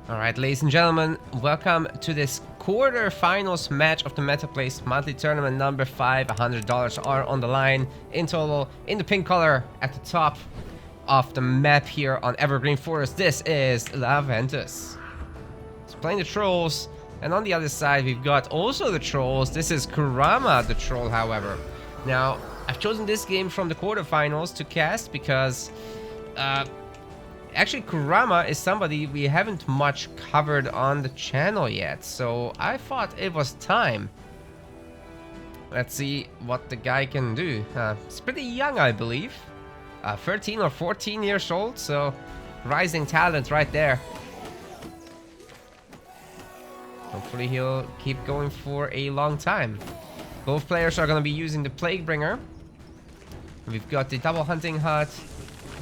Alright, ladies and gentlemen, welcome to this quarterfinals match of the MetaPlace monthly tournament number 5. $100 are on the line in total. In the pink color at the top of the map here on Evergreen Forest, this is Laventus. He's playing the trolls, and on the other side we've got also the trolls. This is Kurama, the troll, however. Now, I've chosen this game from the quarterfinals to cast because actually, Kurama is somebody we haven't much covered on the channel yet, so I thought it was time. Let's see what the guy can do. He's pretty young, I believe. 13 or 14 years old, so rising talent right there. Hopefully he'll keep going for a long time. Both players are going to be using the Plaguebringer. We've got the double hunting hut.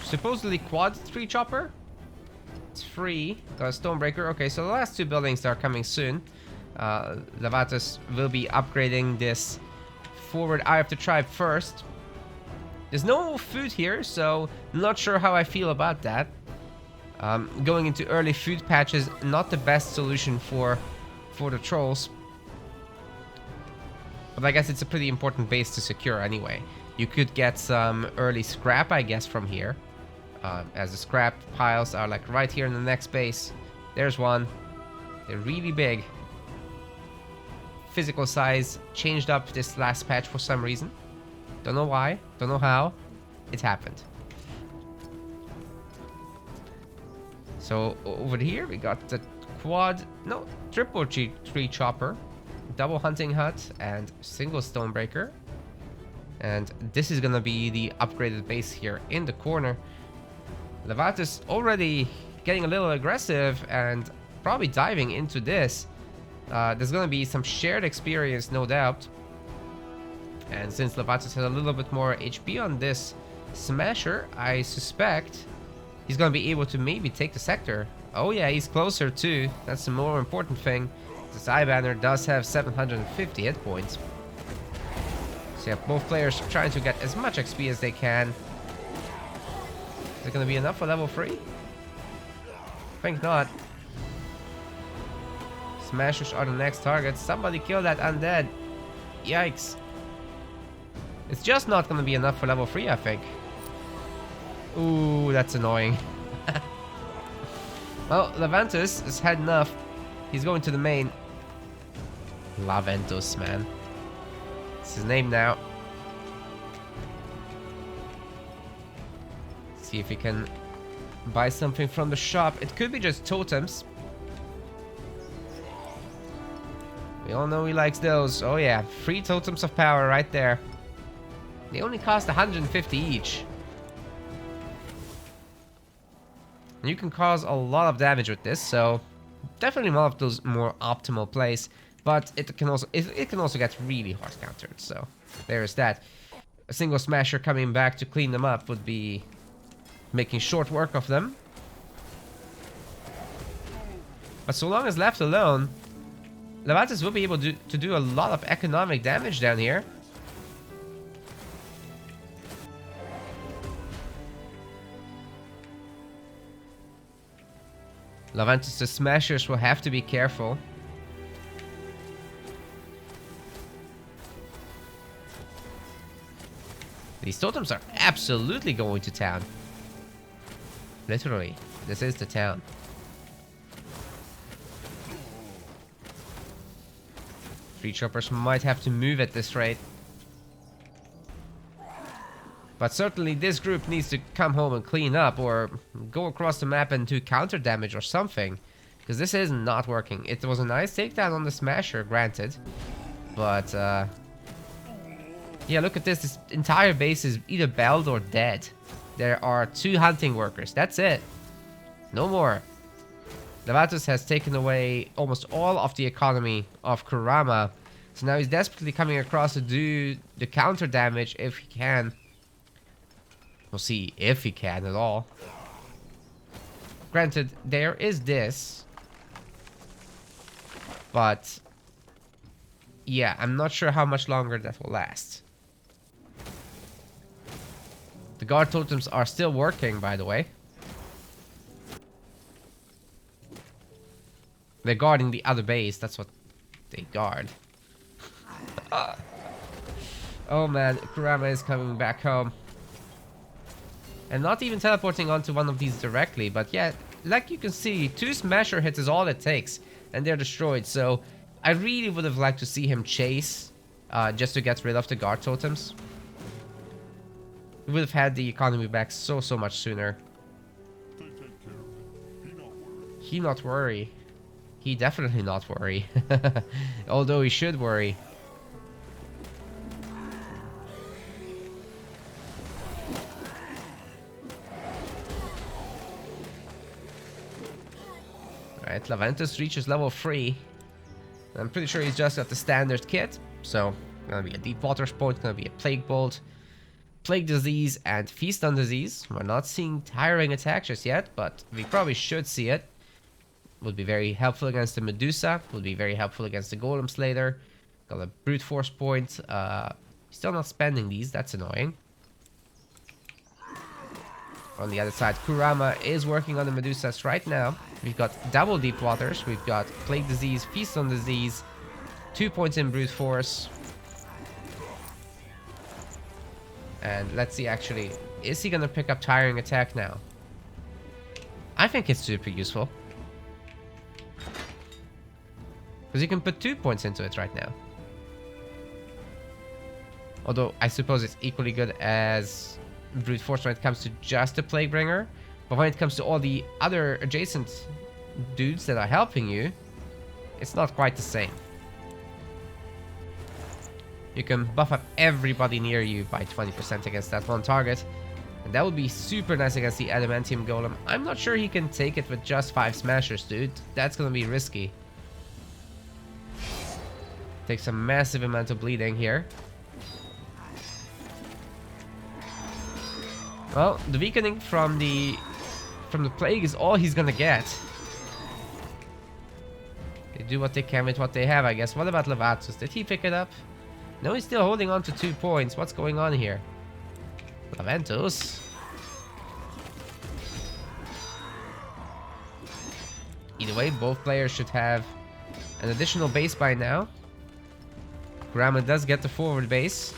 Supposedly quad 3 chopper. It's free. Got a Stonebreaker. Okay, so the last 2 buildings are coming soon. Laventus will be upgrading this forward Eye of the Tribe first. There's no food here, so not sure how I feel about that. Going into early food patches, not the best solution for the trolls. But I guess it's a pretty important base to secure anyway. You could get some early scrap, I guess, from here. As the scrap piles are like right here in the next base. There's one. They're really big. Physical size changed up this last patch for some reason. Don't know why. Don't know how. It happened. So over here we got the triple tree chopper, double hunting hut, and single Stonebreaker. And this is gonna be the upgraded base here in the corner. Laventus already getting a little aggressive and probably diving into this. There's gonna be some shared experience, no doubt. And since Laventus has a little bit more HP on this smasher, I suspect he's gonna be able to maybe take the sector. Oh yeah, he's closer too. That's the more important thing. This eye banner does have 750 hit points. So yeah, both players trying to get as much XP as they can. Is it going to be enough for level 3? I think not. Smashers are the next target. Somebody kill that undead. Yikes. It's just not going to be enough for level 3, I think. Ooh, that's annoying. Well, Laventus has had enough. He's going to the main. Laventus, man. It's his name now. See if we can buy something from the shop. It could be just totems. We all know he likes those. Oh yeah, 3 totems of power right there. They only cost 150 each. And you can cause a lot of damage with this, so definitely one of those more optimal plays. But it can also get really hard countered, so there's that. A single smasher coming back to clean them up would be making short work of them. But so long as left alone, Laventus will be able to do a lot of economic damage down here. Laventus' smashers will have to be careful. These totems are absolutely going to town. Literally, this is the town. Three choppers might have to move at this rate. But certainly this group needs to come home and clean up or go across the map and do counter damage or something. Because this is not working. It was a nice takedown on the smasher, granted. But, yeah, look at this. This entire base is either belled or dead. There are 2 hunting workers. That's it. No more. Laventus has taken away almost all of the economy of Kurama. So now he's desperately coming across to do the counter damage if he can. We'll see if he can at all. Granted, there is this. But yeah, I'm not sure how much longer that will last. The guard totems are still working, by the way. They're guarding the other base. That's what they guard. Oh man, Kurama is coming back home. And not even teleporting onto one of these directly. But yeah, like you can see, 2 smasher hits is all it takes. And they're destroyed. So I really would have liked to see him chase. Just to get rid of the guard totems. We would have had the economy back so much sooner. He not worry. He definitely not worry. Although he should worry. Alright, Laventus reaches level 3. I'm pretty sure he's just got the standard kit. So, gonna be a Deep Waters Point, gonna be a Plague Bolt, Plague Disease, and Feast on Disease. We're not seeing Tiring Attack just yet, but we probably should see it. Would be very helpful against the Medusa. Would be very helpful against the Golem Slayer. Got a Brute Force point. Still not spending these. That's annoying. On the other side, Kurama is working on the Medusas right now. We've got double Deep Waters. We've got Plague Disease, Feast on Disease. 2 points in Brute Force. And let's see actually. Is he going to pick up Tiring Attack now? I think it's super useful. Because you can put 2 points into it right now. Although, I suppose it's equally good as Brute Force when it comes to just the Plaguebringer. But when it comes to all the other adjacent dudes that are helping you, it's not quite the same. You can buff up everybody near you by 20% against that one target. And that would be super nice against the Adamantium Golem. I'm not sure he can take it with just 5 smashers, dude. That's gonna be risky. Takes a massive amount of bleeding here. Well, the weakening from the plague is all he's gonna get. They do what they can with what they have, I guess. What about Laventus? Did he pick it up? No, he's still holding on to 2 points. What's going on here? Laventus. Either way, both players should have an additional base by now. Kurama does get the forward base,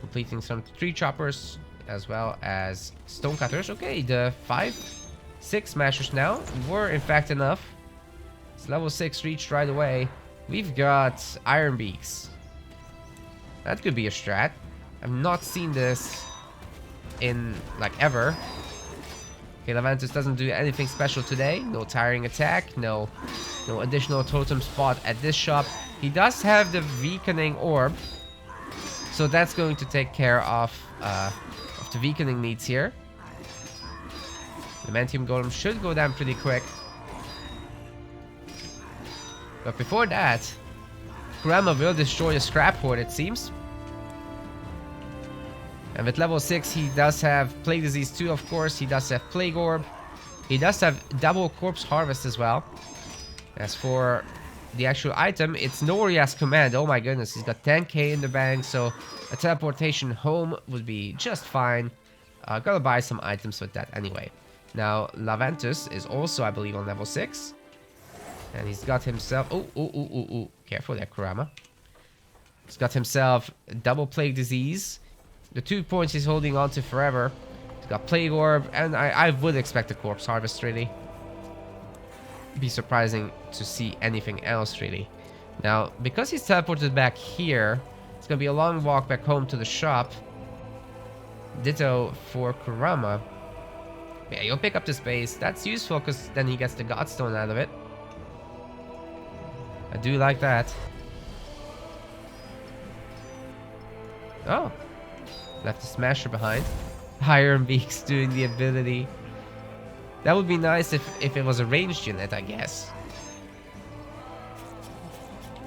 completing some tree choppers as well as stone cutters. Okay, the 5-6 smashers now were in fact enough. It's level 6 reached right away. We've got Iron Beaks. That could be a strat. I've not seen this in like ever. Okay, Laventus doesn't do anything special today. No Tiring Attack, no additional totem spot at this shop. He does have the Weakening Orb, so that's going to take care of the weakening needs here. The Adamantium Golem should go down pretty quick. But before that, Kurama will destroy the Scrap Horde, it seems. And with level 6, he does have Plague Disease 2, of course. He does have Plague Orb. He does have double Corpse Harvest as well. As for the actual item, it's Noria's Command. Oh my goodness, he's got 10k in the bank, so a teleportation home would be just fine. Gotta buy some items with that anyway. Now, Laventus is also, I believe, on level 6. And he's got himself... Oh. Careful there, Kurama. He's got himself double Plague Disease. The 2 points he's holding on to forever. He's got Plague Orb, and I would expect a Corpse Harvest, really. Be surprising to see anything else, really. Now, because he's teleported back here, it's gonna be a long walk back home to the shop. Ditto for Kurama. Yeah, you'll pick up the space. That's useful, because then he gets the Godstone out of it. I do like that. Oh. Left the Smasher behind. Iron Beaks doing the ability. That would be nice if it was a ranged unit, I guess.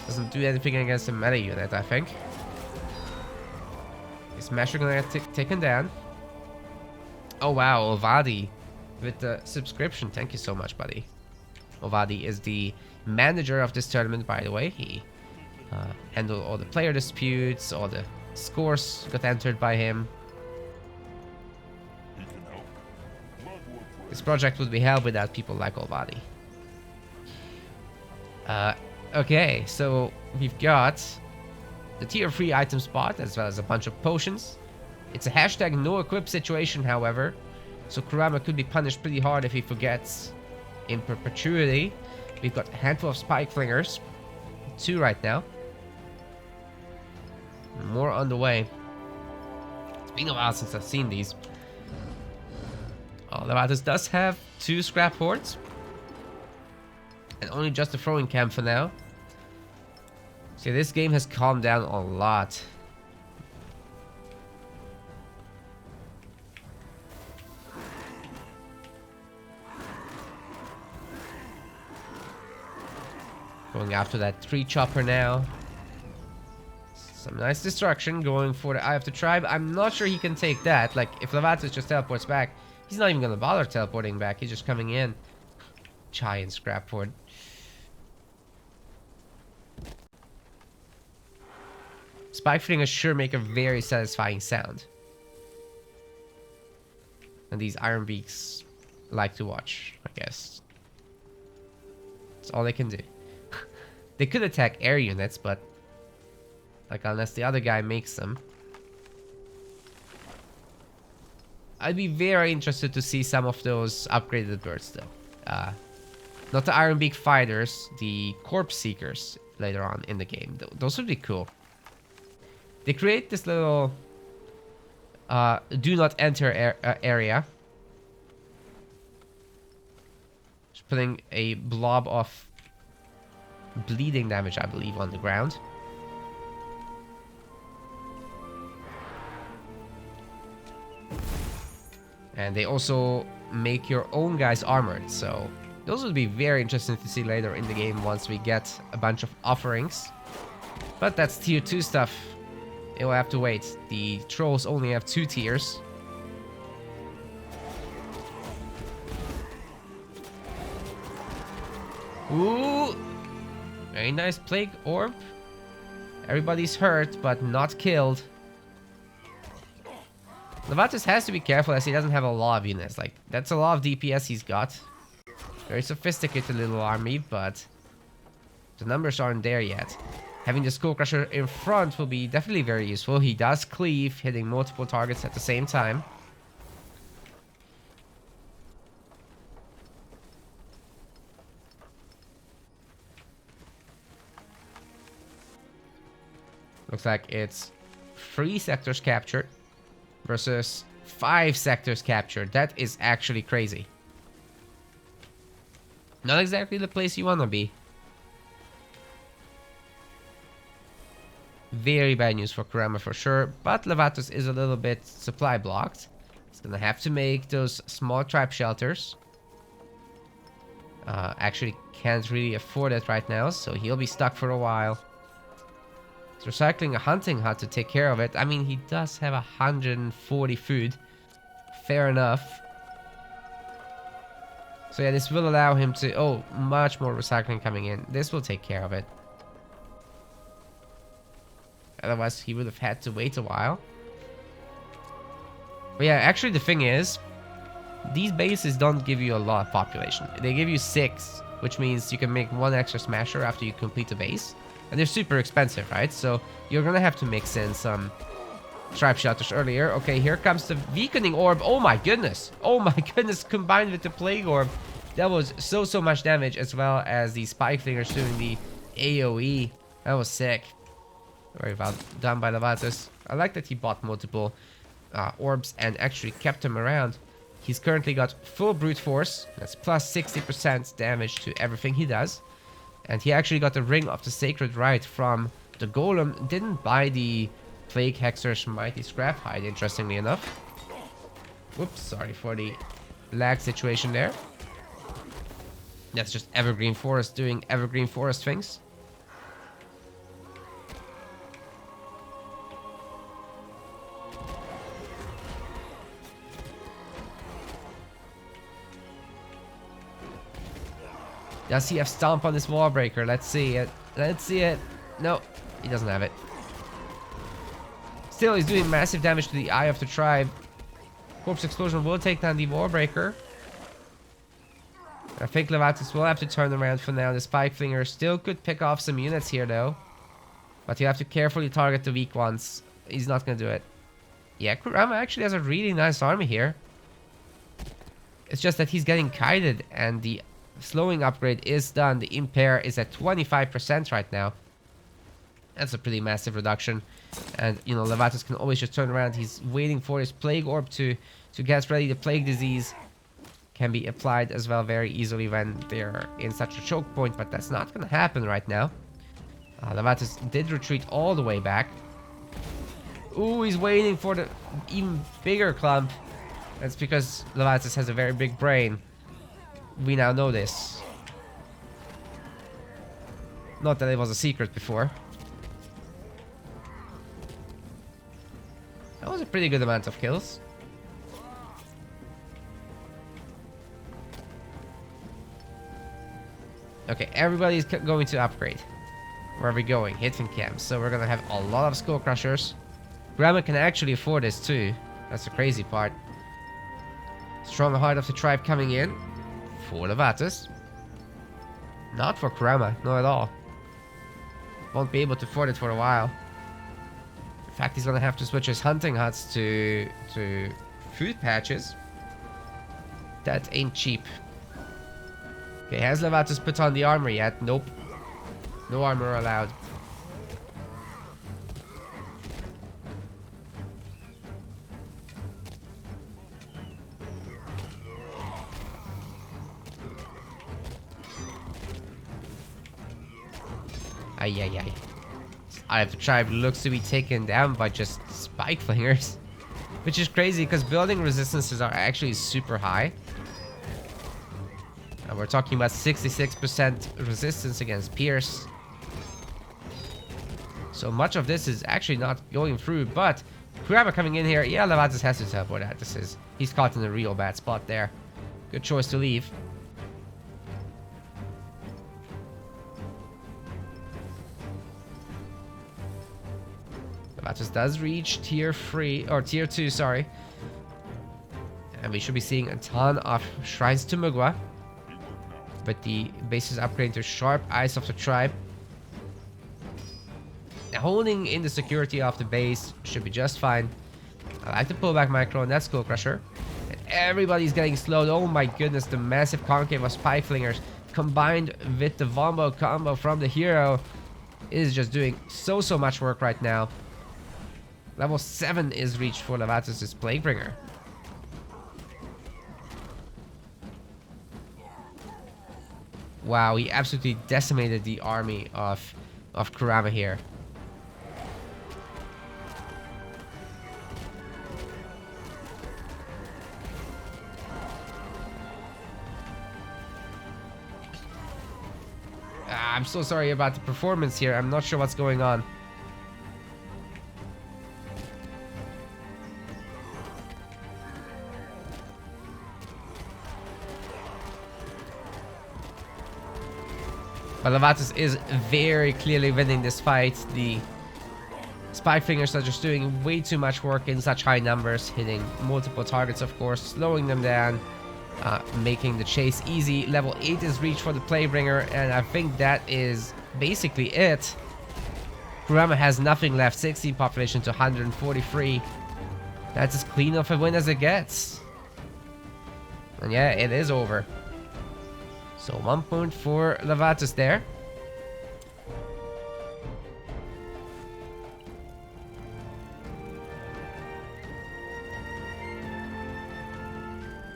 Doesn't do anything against a melee unit, I think. Is Smasher gonna get taken down? Oh wow, Ovadi with the subscription. Thank you so much, buddy. Ovadi is the manager of this tournament, by the way. He handled all the player disputes, all the scores got entered by him. This project would be hell without people like Ovadi. Okay, so we've got the tier 3 item spot as well as a bunch of potions. It's a hashtag no equip situation, however, so Kurama could be punished pretty hard if he forgets in perpetuity. We've got a handful of spike flingers, 2 right now. More on the way. It's been a while since I've seen these. Oh, Laventus does have 2 scrap hordes. And only just a throwing camp for now. See, this game has calmed down a lot. Going after that tree chopper now. Some nice destruction going for the Eye of the Tribe. I'm not sure he can take that. Like, if Laventus just teleports back, he's not even going to bother teleporting back. He's just coming in. Giant scrap horde. Spike flingers sure make a very satisfying sound. And these iron beaks like to watch, I guess. That's all they can do. They could attack air units, but like unless the other guy makes them. I'd be very interested to see some of those upgraded birds though. Not the Iron Beak Fighters, the Corpse Seekers later on in the game. Those would be cool. They create this little do not enter area. Just putting a blob of bleeding damage, I believe, on the ground. And they also make your own guys armored, so those would be very interesting to see later in the game once we get a bunch of offerings. But that's tier 2 stuff. It will have to wait. The trolls only have 2 tiers. Ooh! Very nice plague orb. Everybody's hurt, but not killed. Laventus has to be careful as he doesn't have a lot of units. Like, that's a lot of DPS he's got. Very sophisticated little army, but the numbers aren't there yet. Having the Skull Crusher in front will be definitely very useful. He does cleave, hitting multiple targets at the same time. Looks like it's 3 sectors captured versus 5 sectors captured. That is actually crazy. Not exactly the place you want to be. Very bad news for Kurama for sure, but Laventus is a little bit supply blocked. He's gonna have to make those small tribe shelters. Actually can't really afford it right now, so he'll be stuck for a while. He's recycling a hunting hut to take care of it. I mean, he does have 140 food. Fair enough. So yeah, this will allow him to... Oh, much more recycling coming in. This will take care of it. Otherwise, he would have had to wait a while. But yeah, actually the thing is, these bases don't give you a lot of population. They give you 6, which means you can make 1 extra smasher after you complete a base. And they're super expensive, right? So you're gonna have to mix in some tribe shelters earlier. Okay, here comes the weakening orb. Oh my goodness. Oh my goodness, combined with the plague orb. That was so much damage, as well as the spike flingers doing the AoE. That was sick. Very well done by Laventus. I like that he bought multiple orbs and actually kept them around. He's currently got full brute force. That's plus 60% damage to everything he does. And he actually got the Ring of the Sacred Right from the Golem. Didn't buy the Plague Hexer's Mighty Scrap Hide, interestingly enough. Whoops, sorry for the lag situation there. That's just Evergreen Forest doing Evergreen Forest things. Does he have Stomp on this wall breaker? Let's see it. Let's see it. No, he doesn't have it. Still, he's doing massive damage to the Eye of the Tribe. Corpse Explosion will take down the wall breaker. I think Laventus will have to turn around for now. The Spike Flinger still could pick off some units here, though. But you have to carefully target the weak ones. He's not going to do it. Yeah, Kurama actually has a really nice army here. It's just that he's getting kited, and the slowing upgrade is done. The impair is at 25% right now. That's a pretty massive reduction. And, you know, Laventus can always just turn around. He's waiting for his Plague Orb to get ready. The Plague Disease can be applied as well very easily when they're in such a choke point, but that's not going to happen right now. Laventus did retreat all the way back. Ooh, he's waiting for the even bigger clump. That's because Laventus has a very big brain. We now know this. Not that it was a secret before. That was a pretty good amount of kills. Okay, everybody's going to upgrade. Where are we going? Hitman camps. So we're gonna have a lot of Skull Crushers. Kurama can actually afford this too. That's the crazy part. Strong Heart of the Tribe coming in. For Laventus. Not for Kurama, not at all. Won't be able to afford it for a while. In fact, he's gonna have to switch his hunting huts to food patches. That ain't cheap. Okay, has Laventus put on the armor yet? Nope. No armor allowed. Ay. Eye of the Tribe looks to be taken down by just Spike Flingers. Which is crazy because building resistances are actually super high. And we're talking about 66% resistance against Pierce. So much of this is actually not going through, but Kurama coming in here. Yeah, Laventus has to teleport out. He's caught in a real bad spot there. Good choice to leave. Laventus does reach tier 3 or tier 2, sorry. And we should be seeing a ton of Shrines to Mugwa. But the base is upgrading to Sharp Eyes of the Tribe. Holding in the security of the base should be just fine. I like the pullback micro and that Skull Crusher. And everybody's getting slowed. Oh my goodness, the massive concave of Spike Flingers combined with the Vombo combo from the hero is just doing so much work right now. Level 7 is reached for Laventus' Plaguebringer. Wow, he absolutely decimated the army of Kurama here. I'm so sorry about the performance here. I'm not sure what's going on. But Laventus is very clearly winning this fight. The Spike Fingers are just doing way too much work in such high numbers, hitting multiple targets, of course, slowing them down, making the chase easy. Level 8 is reached for the Playbringer, and I think that is basically it. Kurama has nothing left, 16 population to 143. That's as clean of a win as it gets. And yeah, it is over. So 1 point for Laventus there.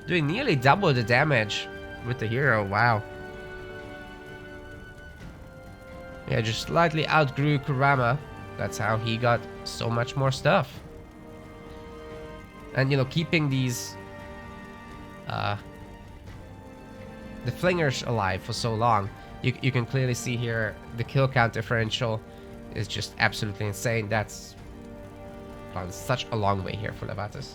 Doing nearly double the damage with the hero. Wow. Yeah, just slightly outgrew Kurama. That's how he got so much more stuff. And, you know, keeping these the Flingers alive for so long, you can clearly see here the kill count differential is just absolutely insane. That's gone such a long way here for Laventus.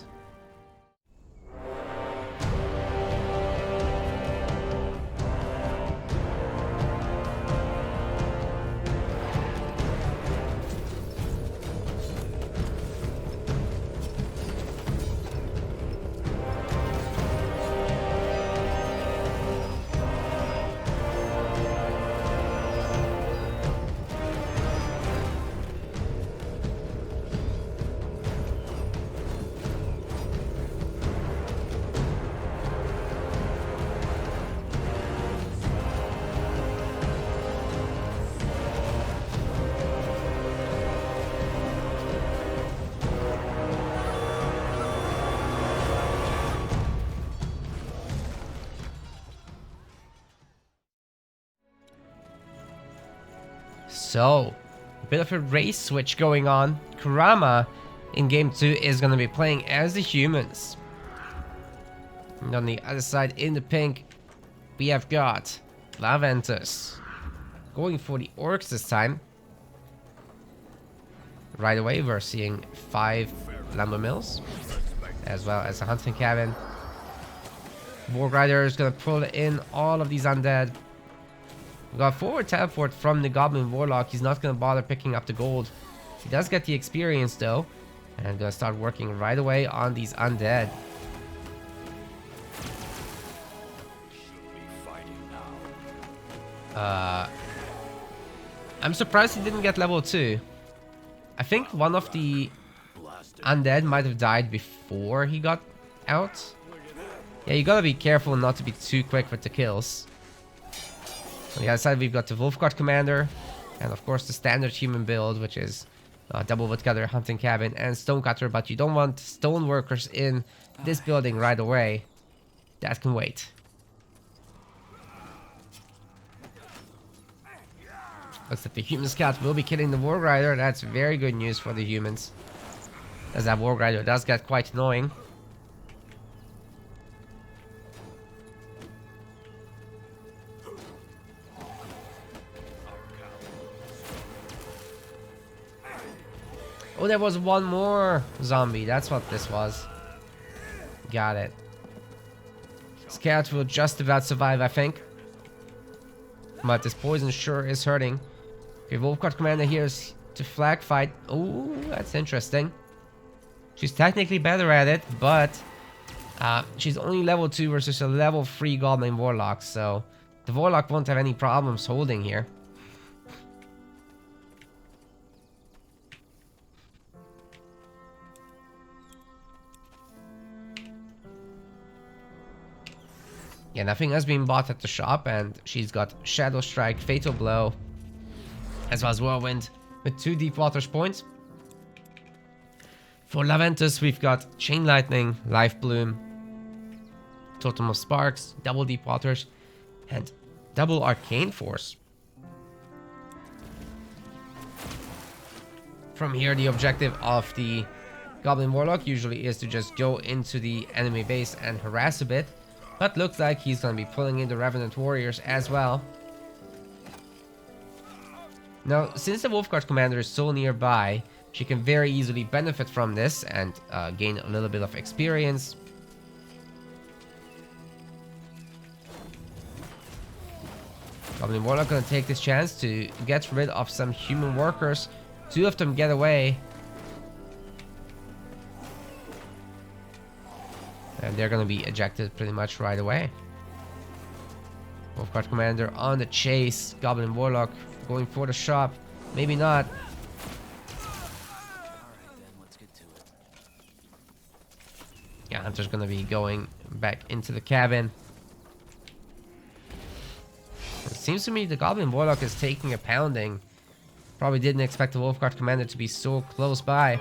So, a bit of a race switch going on. Kurama in game 2 is going to be playing as the humans. And on the other side, in the pink, we have got Laventus going for the orcs this time. Right away, we're seeing 5 lumber mills, as well as a hunting cabin. Warg Rider is going to pull in all of these undead. We got forward teleport from the Goblin Warlock. He's not going to bother picking up the gold. He does get the experience though. And going to start working right away on these undead. I'm surprised he didn't get level 2. I think one of the undead might have died before he got out. Yeah, you gotta be careful not to be too quick with the kills. On the other side, we've got the Wolfguard Commander. And of course, the standard human build, which is double woodcutter, hunting cabin, and stonecutter. But you don't want stone workers in this building right away. That can wait. Looks like the human scout will be killing the Warg Rider. That's very good news for the humans, as that Warg Rider does get quite annoying. Oh, there was one more zombie. That's what this was. Got it. Scout will just about survive, I think. But this poison sure is hurting. Okay, Wolfguard Commander here is to flag fight. Oh, that's interesting. She's technically better at it, but she's only level 2 versus a level 3 Goblin Warlock. So the Warlock won't have any problems holding here. Yeah, nothing has been bought at the shop, and she's got Shadow Strike, Fatal Blow, as well as Whirlwind with 2 Deep Waters points. For Laventus, we've got Chain Lightning, Life Bloom, Totem of Sparks, double Deep Waters, and double Arcane Force. From here, the objective of the Goblin Warlock usually is to just go into the enemy base and harass a bit. But looks like he's going to be pulling in the Revenant Warriors as well. Now, since the Wolfguard Commander is so nearby, she can very easily benefit from this and gain a little bit of experience. Goblin Warlock going to take this chance to get rid of some human workers. 2 of them get away. And they're going to be ejected pretty much right away. Wolfguard Commander on the chase. Goblin Warlock going for the shop. Maybe not. Yeah, Hunter's going to be going back into the cabin. It seems to me the Goblin Warlock is taking a pounding. Probably didn't expect the Wolfguard Commander to be so close by.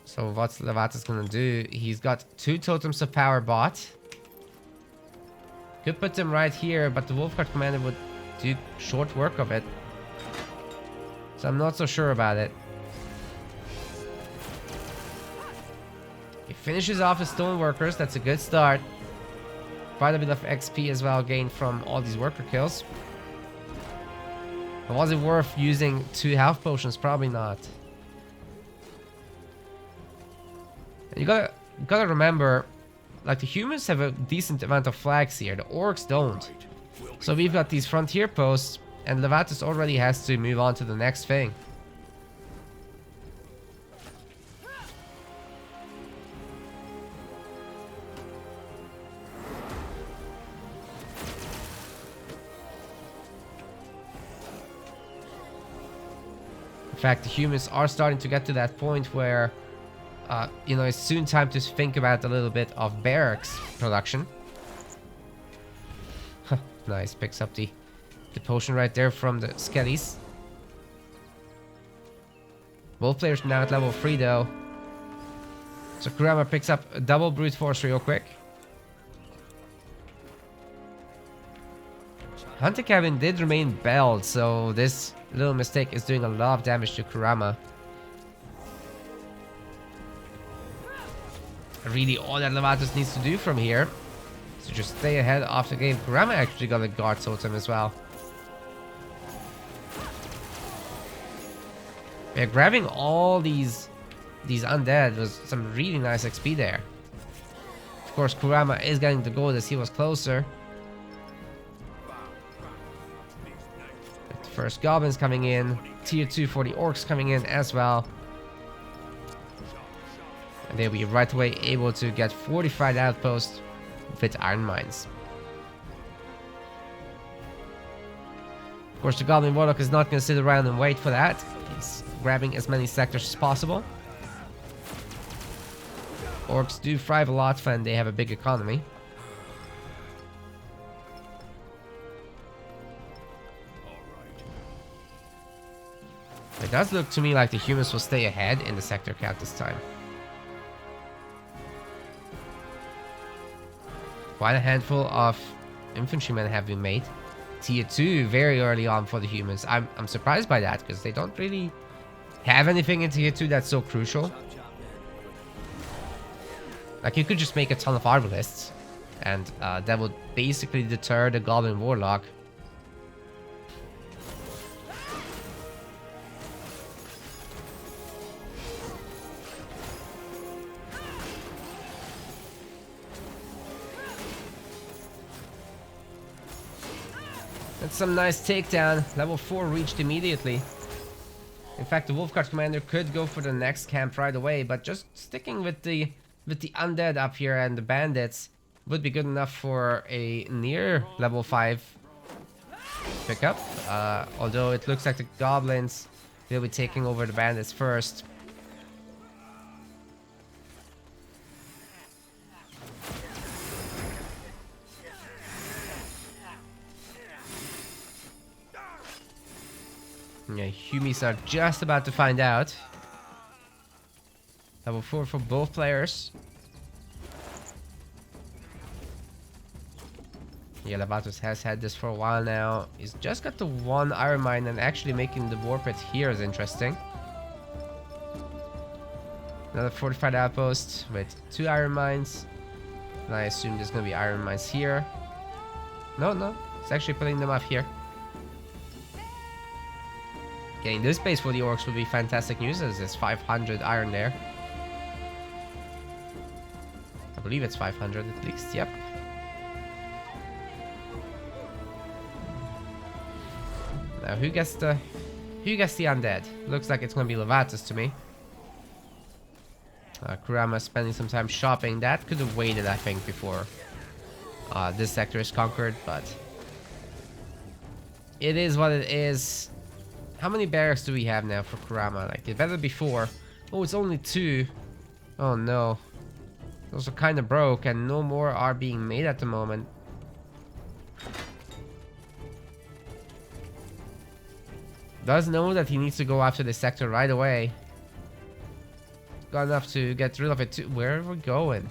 So what's Laventus gonna do? He's got 2 Totems of Power bought. Could put them right here, but the Wolfguard Commander would do short work of it. So I'm not so sure about it. He finishes off his Stone Workers. That's a good start. Quite a bit of XP as well gained from all these worker kills. But was it worth using 2 health potions? Probably not. You gotta remember, like, the humans have a decent amount of flags here. The orcs don't. So we've got these frontier posts, and Laventus already has to move on to the next thing. In fact, the humans are starting to get to that point where you know, it's soon time to think about a little bit of barracks production. Nice, picks up the potion right there from the skellies. Both players now at level 3 though. So Kurama picks up a double brute force real quick. Hunter Cabin did remain belled, so this little mistake is doing a lot of damage to Kurama. Really, all that Laventus needs to do from here is to just stay ahead of the game. Kurama actually got a guard totem as well. Yeah, grabbing all these undead was some really nice XP there. Of course, Kurama is getting the gold as he was closer. The first goblins coming in, tier 2 for the orcs coming in as well. And they'll be right away able to get fortified outposts with iron mines. Of course, the Goblin Warlock is not going to sit around and wait for that. He's grabbing as many sectors as possible. Orcs do thrive a lot when they have a big economy. It does look to me like the humans will stay ahead in the sector count this time. Quite a handful of infantrymen have been made. Tier 2 very early on for the humans. I'm surprised by that because they don't really have anything in tier 2 that's so crucial. Like, you could just make a ton of arbalists and that would basically deter the Goblin Warlock. That's some nice takedown. Level 4 reached immediately. In fact, the Wolfguard commander could go for the next camp right away, but just sticking with the undead up here and the bandits would be good enough for a near level 5 pickup. Although it looks like the goblins will be taking over the bandits first. Yeah, Humies are just about to find out. Level 4 for both players. Yeah, Laventus has had this for a while now. He's just got the one iron mine, and actually making the war pit here is interesting. Another fortified outpost with 2 iron mines. And I assume there's gonna be iron mines here. No, it's actually putting them up here. Getting this base for the orcs would be fantastic news, as there's 500 iron there. I believe it's 500 at least, yep. Now who gets the undead? Looks like it's gonna be Laventus to me. Kurama spending some time shopping. That could have waited, I think, before this sector is conquered, but it is what it is. How many barracks do we have now for Kurama? Like, it better be 4. Oh, it's only 2. Oh no. Those are kind of broke, and no more are being made at the moment. Does know that he needs to go after this sector right away. Got enough to get rid of it too. Where are we going?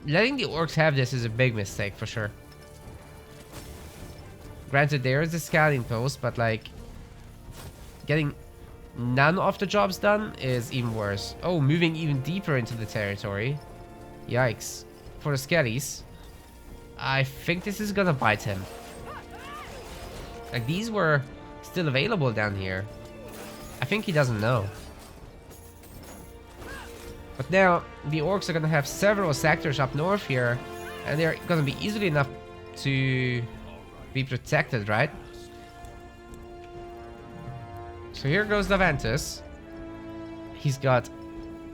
Letting the orcs have this is a big mistake for sure. Granted, there is a scouting post, but like, getting none of the jobs done is even worse. Oh, moving even deeper into the territory. Yikes. For the skellies, I think this is gonna bite him. Like, these were still available down here. I think he doesn't know. But now, the orcs are gonna have several sectors up north here, and they're gonna be easily enough to be protected, right? So here goes Laventus. He's got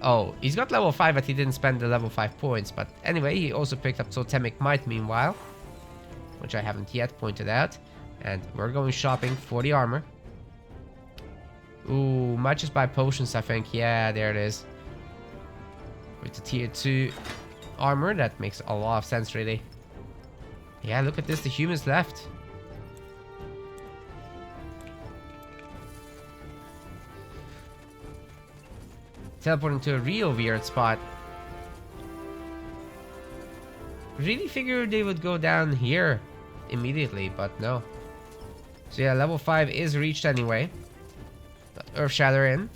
level 5, but he didn't spend the level 5 points. But anyway, he also picked up Totemic Might meanwhile, which I haven't yet pointed out. And we're going shopping for the armor. Ooh, might just buy potions, I think. Yeah, there it is. With the tier 2 armor, that makes a lot of sense, really. Yeah, look at this, the humans left. Teleporting to a real weird spot. Really figured they would go down here immediately, but no. So yeah, level 5 is reached anyway. Got Earth Shatter in.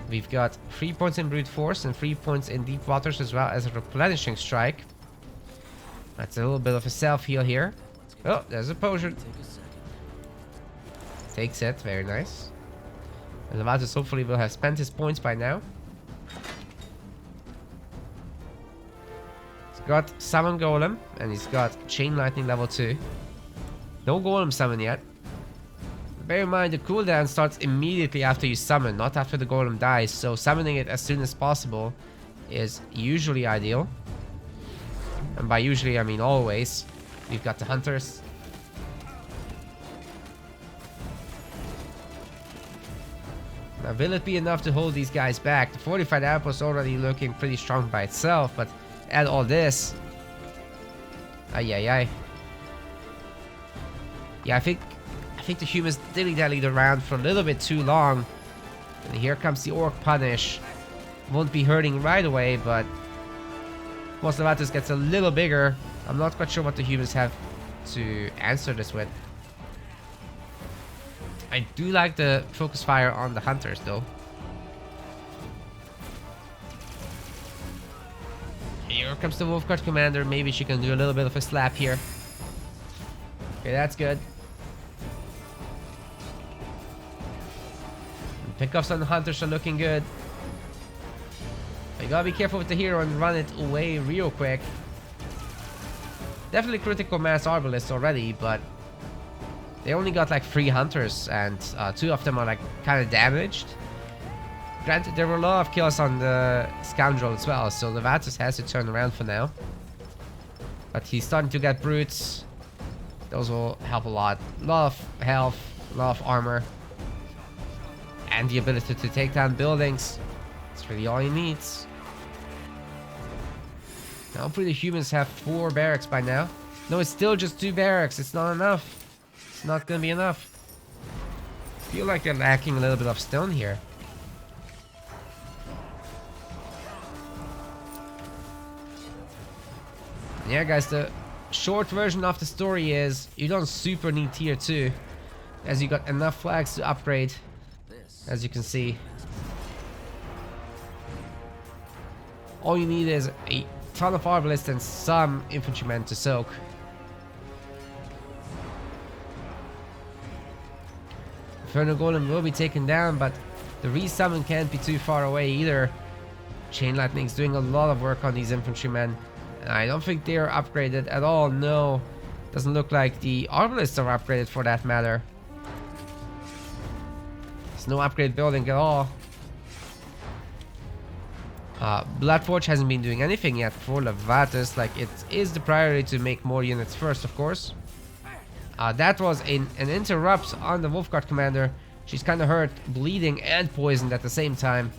We've got 3 points in Brute Force and 3 points in Deep Waters, as well as a Replenishing Strike. That's a little bit of a self-heal here. Oh, there's a potion. Takes it, very nice. And Laventus hopefully will have spent his points by now. He's got Summon Golem, and he's got Chain Lightning level 2. No Golem summon yet. Bear in mind, the cooldown starts immediately after you summon, not after the Golem dies, so summoning it as soon as possible is usually ideal. And by usually, I mean always. We've got the Hunters. Now, will it be enough to hold these guys back? The fortified outpost is already looking pretty strong by itself, but add all this. Ay, ay, ay. Yeah, I think the humans dilly-dallied around for a little bit too long. And here comes the Orc Punish. Won't be hurting right away, but once Laventus gets a little bigger, I'm not quite sure what the humans have to answer this with. I do like the focus fire on the Hunters, though. Here comes the Wolfguard Commander. Maybe she can do a little bit of a slap here. Okay, that's good. Pickups on the Hunters are looking good. You gotta be careful with the hero and run it away real quick. Definitely critical mass Arbalists already, but they only got like 3 Hunters, and 2 of them are like kind of damaged. Granted, there were a lot of kills on the Scoundrel as well, so Laventus has to turn around for now. But he's starting to get Brutes. Those will help a lot. A lot of health, a lot of armor. And the ability to take down buildings. That's really all he needs. Now, hopefully the humans have 4 barracks by now. No, it's still just 2 barracks. It's not enough. It's not gonna be enough. I feel like they're lacking a little bit of stone here. Yeah, guys, the short version of the story is you don't super need tier 2, as you got enough flags to upgrade. As you can see, all you need is a ton of Arbalists and some infantrymen to soak. Inferno Golem will be taken down, but the resummon can't be too far away either. Chain Lightning's doing a lot of work on these infantrymen. And I don't think they are upgraded at all. No, doesn't look like the Arbalists are upgraded for that matter. There's no upgrade building at all. Bloodforge hasn't been doing anything yet for Laventus. Like, it is the priority to make more units first, of course. That was an interrupt on the Wolfguard Commander. She's kind of hurt, bleeding and poisoned at the same time.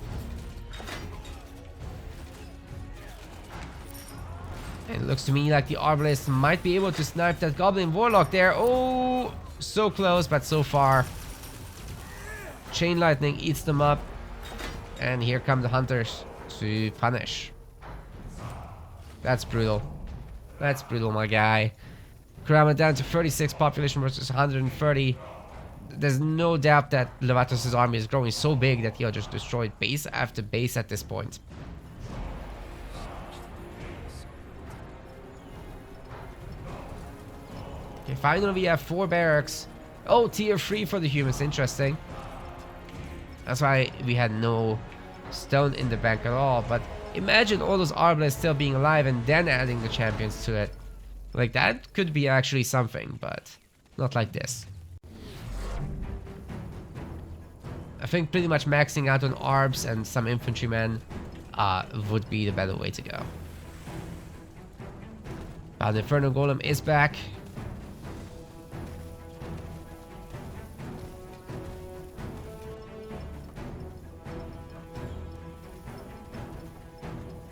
And it looks to me like the Arbalist might be able to snipe that Goblin Warlock there. Oh, so close, but so far. Chain Lightning eats them up. And here come the Hunters to punish. That's brutal. That's brutal, my guy. Kurama down to 36 population versus 130. There's no doubt that Laventus' army is growing so big that he'll just destroy base after base at this point. Okay, finally we have 4 barracks. Oh, tier 3 for the humans. Interesting. That's why we had no stone in the bank at all. But imagine all those Arbalists still being alive and then adding the champions to it. Like, that could be actually something, but not like this. I think pretty much maxing out on Arbs and some infantrymen would be the better way to go. The Inferno Golem is back.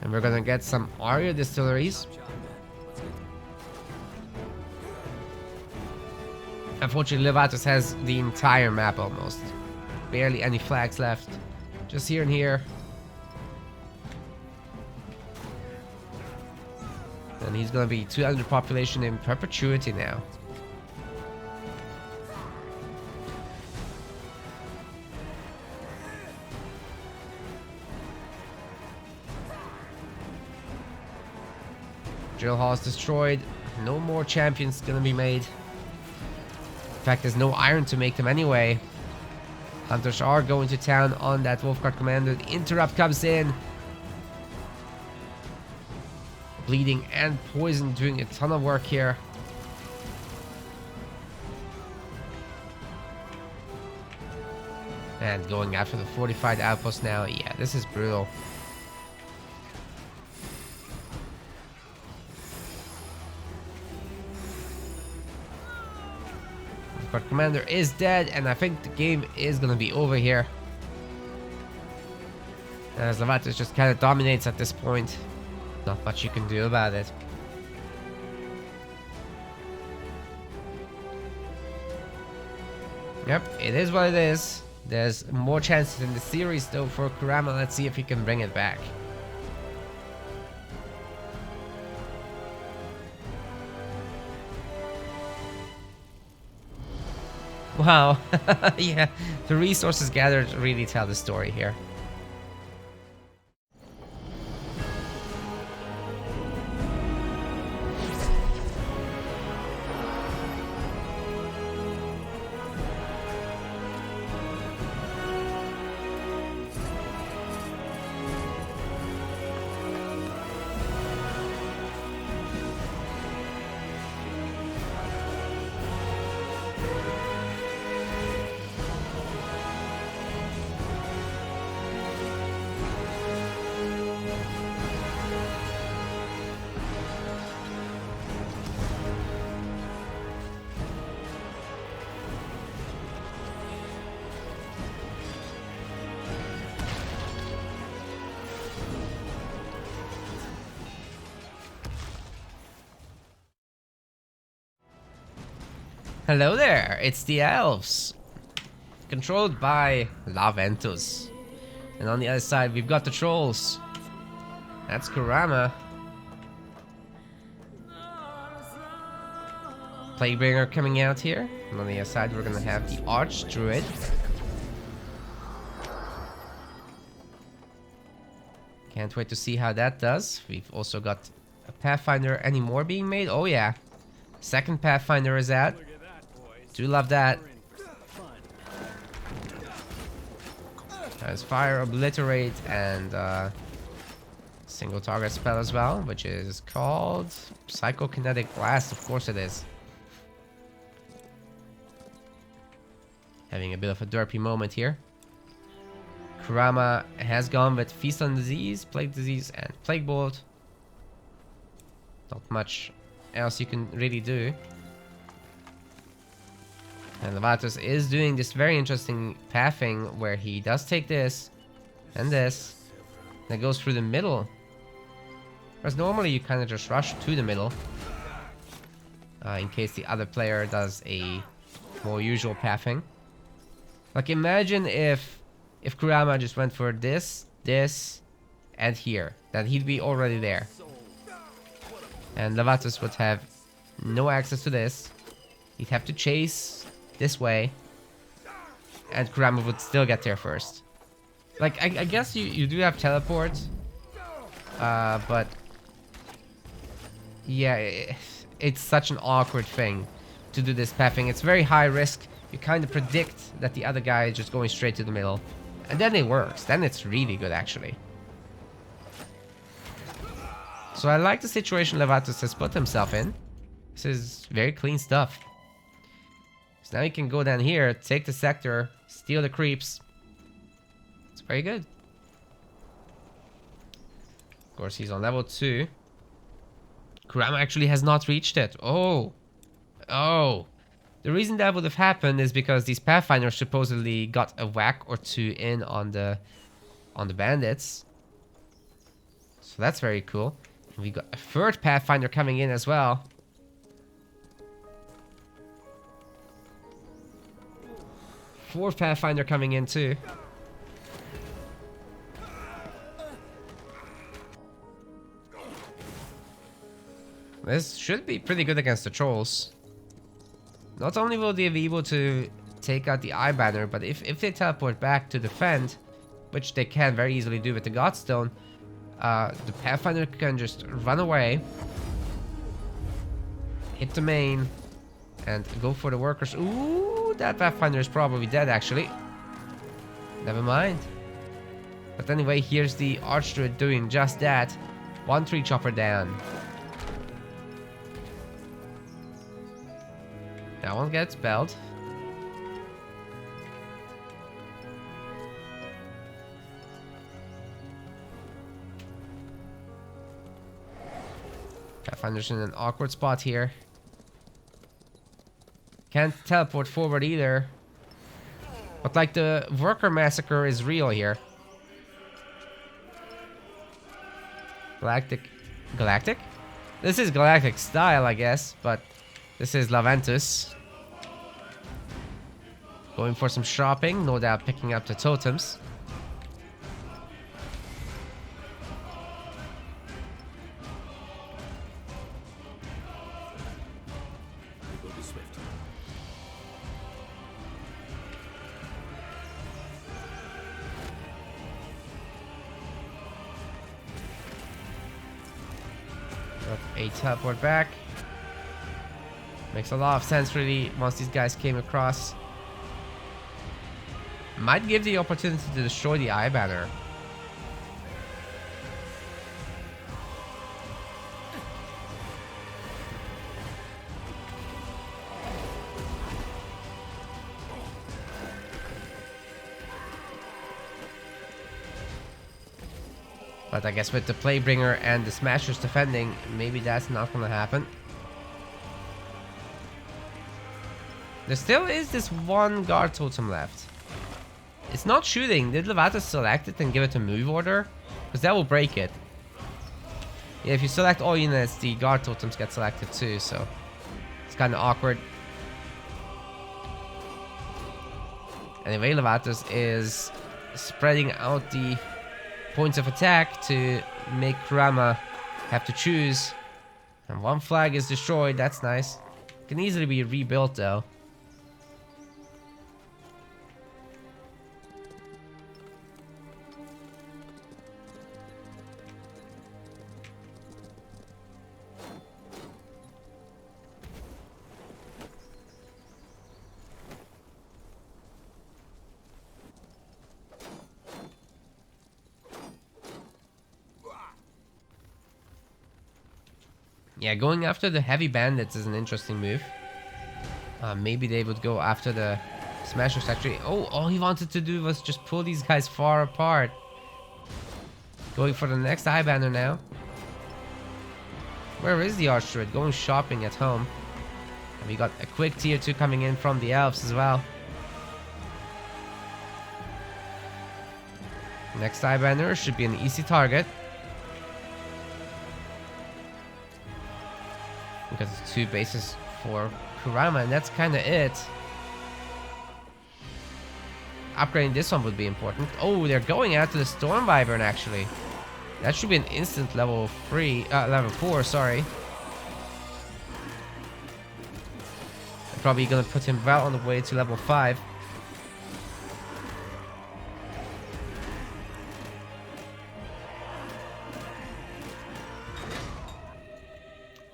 And we're gonna get some Aria distilleries. Unfortunately, Laventus has the entire map almost. Barely any flags left. Just here and here. And he's gonna be 200 population in perpetuity now. Drill Hall is destroyed. No more champions gonna be made. In fact, there's no iron to make them anyway. Hunters are going to town on that Wolfguard commander. The interrupt comes in. Bleeding and poison doing a ton of work here. And going after the fortified outpost now. Yeah, this is brutal. But commander is dead, and I think the game is gonna be over here. As Laventus just kind of dominates at this point. Not much you can do about it. Yep, it is what it is. There's more chances in the series though for Kurama. Let's see if he can bring it back. Wow. Yeah, the resources gathered really tell the story here. Hello there, it's the elves. Controlled by Laventus. And on the other side, we've got the trolls. That's Kurama. Plaguebringer coming out here. And on the other side, we're gonna have the Archdruid. Can't wait to see how that does. We've also got a Pathfinder anymore being made. Oh yeah. Second Pathfinder is out. Do love that. There's Fire, Obliterate, and single target spell as well, which is called Psychokinetic Blast. Of course it is. Having a bit of a derpy moment here. Kurama has gone with Feast on Disease, Plague Disease, and Plague Bolt. Not much else you can really do. And Laventus is doing this very interesting pathing where he does take this and this. That goes through the middle. Whereas normally you kind of just rush to the middle. In case the other player does a more usual pathing. Like imagine if Kurama just went for this, this, and here. Then he'd be already there. And Laventus would have no access to this. He'd have to chase this way, and Kurama would still get there first. Like, I guess you do have teleport, but yeah, it's such an awkward thing to do this pathing. It's very high risk. You kind of predict that the other guy is just going straight to the middle, and then it works. Then it's really good, actually. So I like the situation Laventus has put himself in. This is very clean stuff. So now you can go down here, take the sector, steal the creeps. It's very good. Of course, he's on level 2. Kurama actually has not reached it. Oh. Oh. The reason that would have happened is because these Pathfinders supposedly got a whack or two in on the bandits. So that's very cool. And we got a third Pathfinder coming in as well. Fourth Pathfinder coming in too. This should be pretty good against the trolls. Not only will they be able to take out the Eye Banner, but if they teleport back to defend, which they can very easily do with the Godstone, the Pathfinder can just run away, hit the main, and go for the workers. Ooh, that Pathfinder is probably dead, actually. Never mind. But anyway, here's the Archdruid doing just that. 1 tree chopper down. That one gets spelled. Pathfinder's in an awkward spot here. Can't teleport forward either. But like the worker massacre is real here. Galactic? This is Galactic style, I guess, but this is Laventus. Going for some shopping, no doubt picking up the totems. Got a teleport back. Makes a lot of sense, really, once these guys came across. Might give the opportunity to destroy the eye banner. But I guess with the Playbringer and the Smashers defending, maybe that's not gonna happen. There still is this one guard totem left. It's not shooting. Did Laventus select it and give it a move order? Because that will break it. Yeah, if you select all units, the guard totems get selected too, so it's kind of awkward. Anyway, Laventus is spreading out the points of attack to make Kurama have to choose. And one flag is destroyed. That's nice. Can easily be rebuilt though. Yeah, going after the heavy bandits is an interesting move. Maybe they would go after the Smashers actually. Oh, all he wanted to do was just pull these guys far apart. Going for the next eye banner now. Where is the Archdruid? Going shopping at home. And we got a quick tier 2 coming in from the elves as well. Next eye banner should be an easy target. Because it's 2 bases for Kurama, and that's kind of it. Upgrading this one would be important. Oh, they're going after the Storm Wyvern actually. That should be an instant level 4, sorry. They're probably gonna put him well on the way to level 5.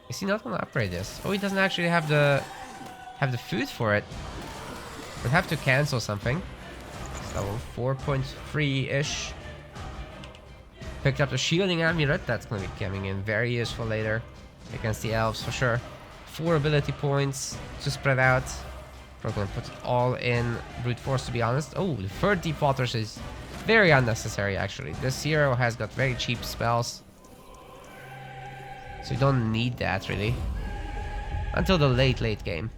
Is he not gonna upgrade this? Oh, he doesn't actually have the food for it. We'll have to cancel something. It's level 4.3-ish. Picked up the shielding amulet. That's gonna be coming in very useful later against the elves for sure. 4 ability points to spread out. Probably gonna put it all in brute force, to be honest. Oh, the third deep waters is very unnecessary actually. This hero has got very cheap spells. So you don't need that really. Until the late game.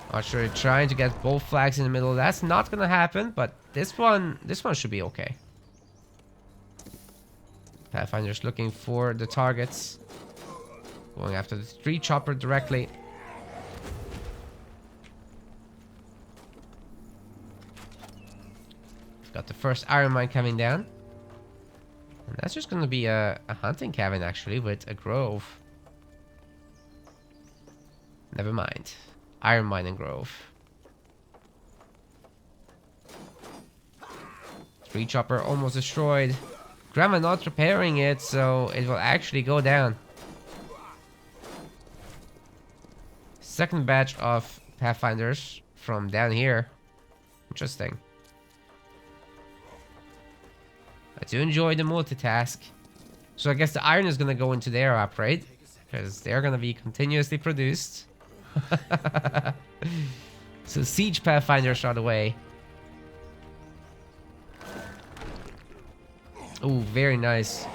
Archer trying to get both flags in the middle. That's not gonna happen, but this one should be okay. Pathfinder's looking for the targets. Going after the tree chopper directly. Got the first Iron Mine coming down. And that's just gonna be a hunting cabin actually with a grove. Never mind. Iron Mine and grove. Tree chopper almost destroyed. Kurama not repairing it, so it will actually go down. Second batch of Pathfinders from down here. Interesting. I do enjoy the multitask. So I guess the iron is gonna go into their upgrade, because they're gonna be continuously produced. So siege Pathfinders are the way. Oh, very nice.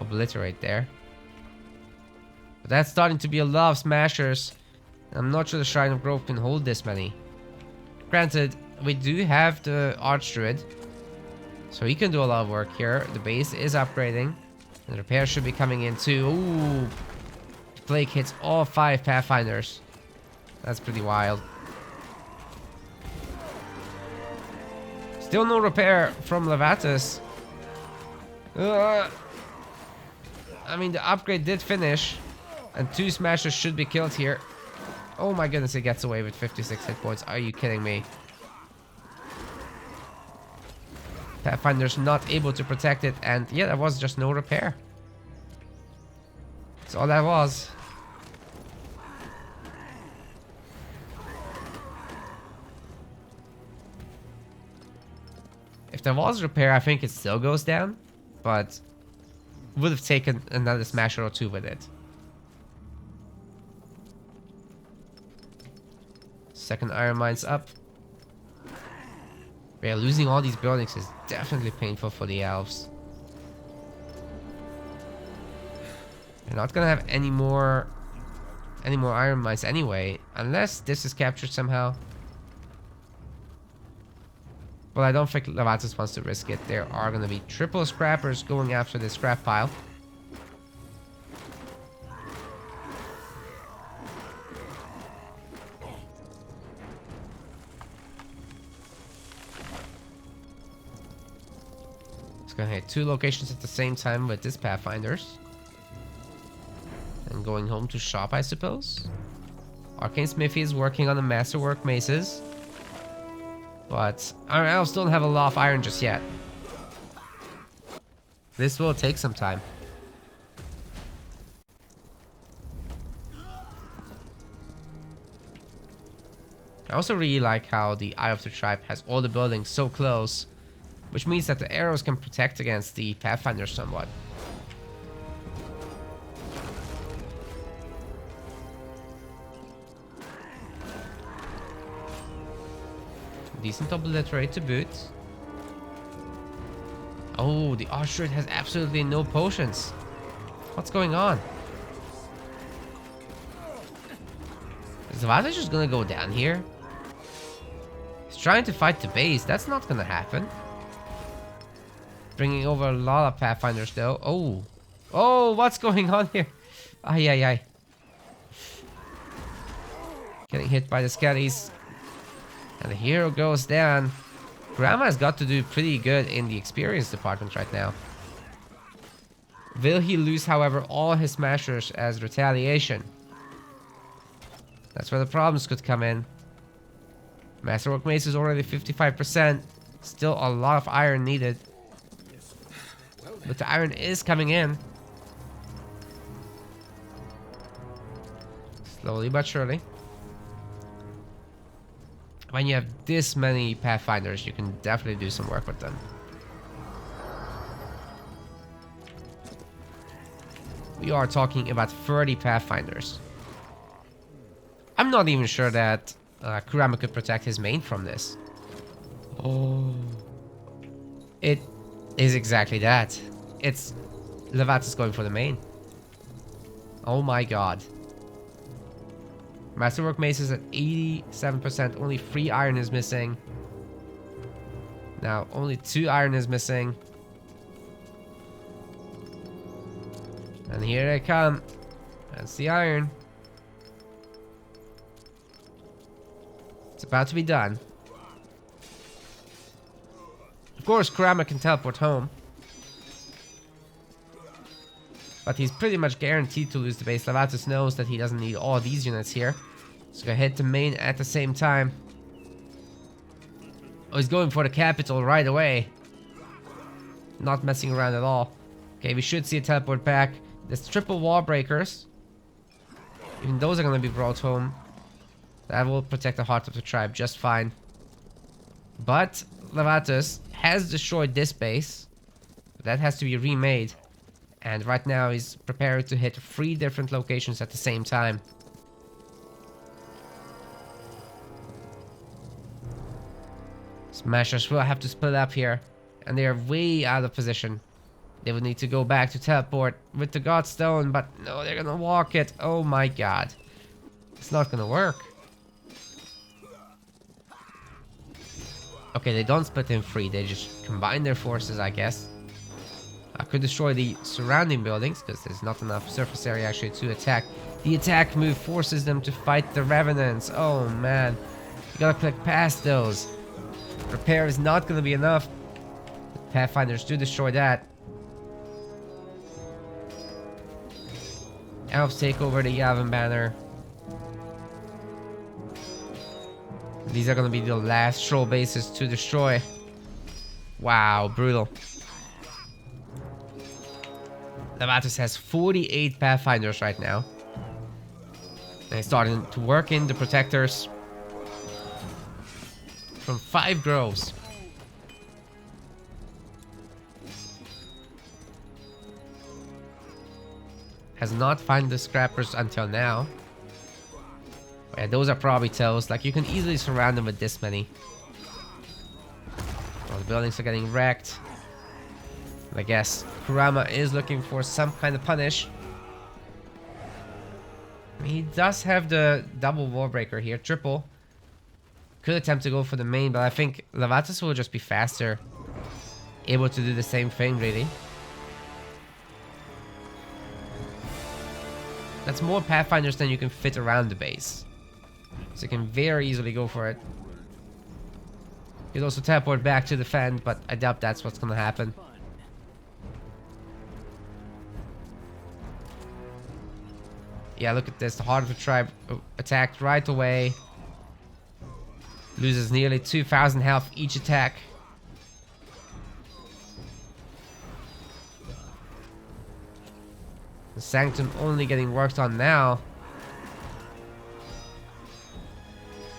Obliterate there. But that's starting to be a lot of smashers. I'm not sure the Shrine of Growth can hold this many. Granted, we do have the Archdruid, so he can do a lot of work here. The base is upgrading, and the repair should be coming in too. Ooh, Plague hits all 5 Pathfinders. That's pretty wild. Still no repair from Laventus. I mean, the upgrade did finish, and 2 smashers should be killed here. Oh my goodness, it gets away with 56 hit points. Are you kidding me? Pathfinder's not able to protect it, and yeah, that was just no repair. That's all that was. If there was repair, I think it still goes down, but would have taken another smasher or 2 with it. Second iron mine's up. Yeah, losing all these buildings is definitely painful for the elves. They're not gonna have any more iron mines anyway, unless this is captured somehow. Well, I don't think Laventus wants to risk it. There are gonna be triple scrappers going after this scrap pile. Gonna hit 2 locations at the same time with this Pathfinders. And going home to shop, I suppose. Arcane Smithy is working on the Masterwork Maces. But our elves don't have a lot of iron just yet. This will take some time. I also really like how the Eye of the Tribe has all the buildings so close, which means that the arrows can protect against the Pathfinder somewhat. Decent obliterate to boot. Oh, the Archdruid has absolutely no potions. What's going on? Is Laventus just gonna go down here? He's trying to fight the base. That's not gonna happen. Bringing over a lot of Pathfinders though. Oh. Oh, what's going on here? Ay, ay, ay. Getting hit by the scatties. And the hero goes down. Kurama has got to do pretty good in the experience department right now. Will he lose, however, all his smashers as retaliation? That's where the problems could come in. Masterwork Mace is already 55%. Still a lot of iron needed. But the iron is coming in. Slowly but surely. When you have this many Pathfinders, you can definitely do some work with them. We are talking about 30 Pathfinders. I'm not even sure that Kurama could protect his main from this. Oh. It is exactly that. It's Laventus going for the main. Oh my god. Masterwork Mace is at 87%. Only 3 iron is missing. Now, only 2 iron is missing. And here they come. That's the iron. It's about to be done. Of course, Kurama can teleport home. But he's pretty much guaranteed to lose the base. Laventus knows that he doesn't need all these units here. So gonna hit the main at the same time. Oh, he's going for the capital right away. Not messing around at all. Okay, we should see a teleport back. There's triple wall breakers. Even those are going to be brought home. That will protect the heart of the tribe just fine. But Laventus has destroyed this base. That has to be remade. And right now he's preparing to hit 3 different locations at the same time. Smashers will have to split up here. And they are way out of position. They would need to go back to teleport with the Godstone. But no, they're gonna walk it. Oh my god. It's not gonna work. Okay, they don't split in 3. They just combine their forces, I guess. I could destroy the surrounding buildings because there's not enough surface area actually to attack. The attack move forces them to fight the Revenants. Oh man. You gotta click past those. Repair is not gonna be enough. The Pathfinders do destroy that. Elves take over the Yavin banner. These are gonna be the last troll bases to destroy. Wow, brutal. Laventus has 48 Pathfinders right now. And he's starting to work in the protectors from 5 groves. Has not found the scrappers until now. Yeah, those are probably toast. Like, you can easily surround them with this many. Well, the buildings are getting wrecked. I guess Kurama is looking for some kind of punish. He does have the double wall breaker here, triple. Could attempt to go for the main, but I think Laventus will just be faster. Able to do the same thing, really. That's more Pathfinders than you can fit around the base. So you can very easily go for it. You can also teleport back to defend, but I doubt that's what's gonna happen. Yeah, look at this. The heart of the tribe attacked right away. Loses nearly 2,000 health each attack. The Sanctum only getting worked on now.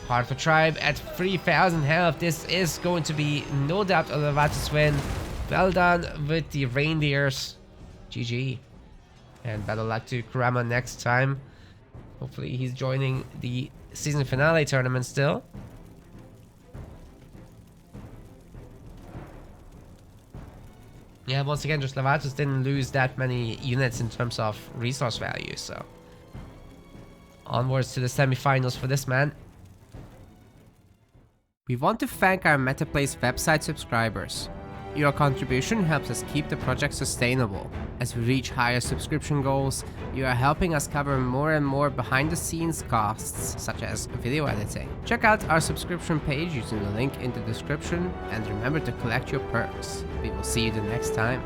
Heart of the tribe at 3,000 health. This is going to be no doubt a Laventus win. Well done with the reindeers. GG. And better luck to Kurama next time. Hopefully he's joining the season finale tournament still. Yeah, once again, just Laventus didn't lose that many units in terms of resource value, so. Onwards to the semifinals for this man. We want to thank our MetaPlace website subscribers. Your contribution helps us keep the project sustainable. As we reach higher subscription goals, you are helping us cover more and more behind-the-scenes costs, such as video editing. Check out our subscription page using the link in the description, and remember to collect your perks. We will see you the next time.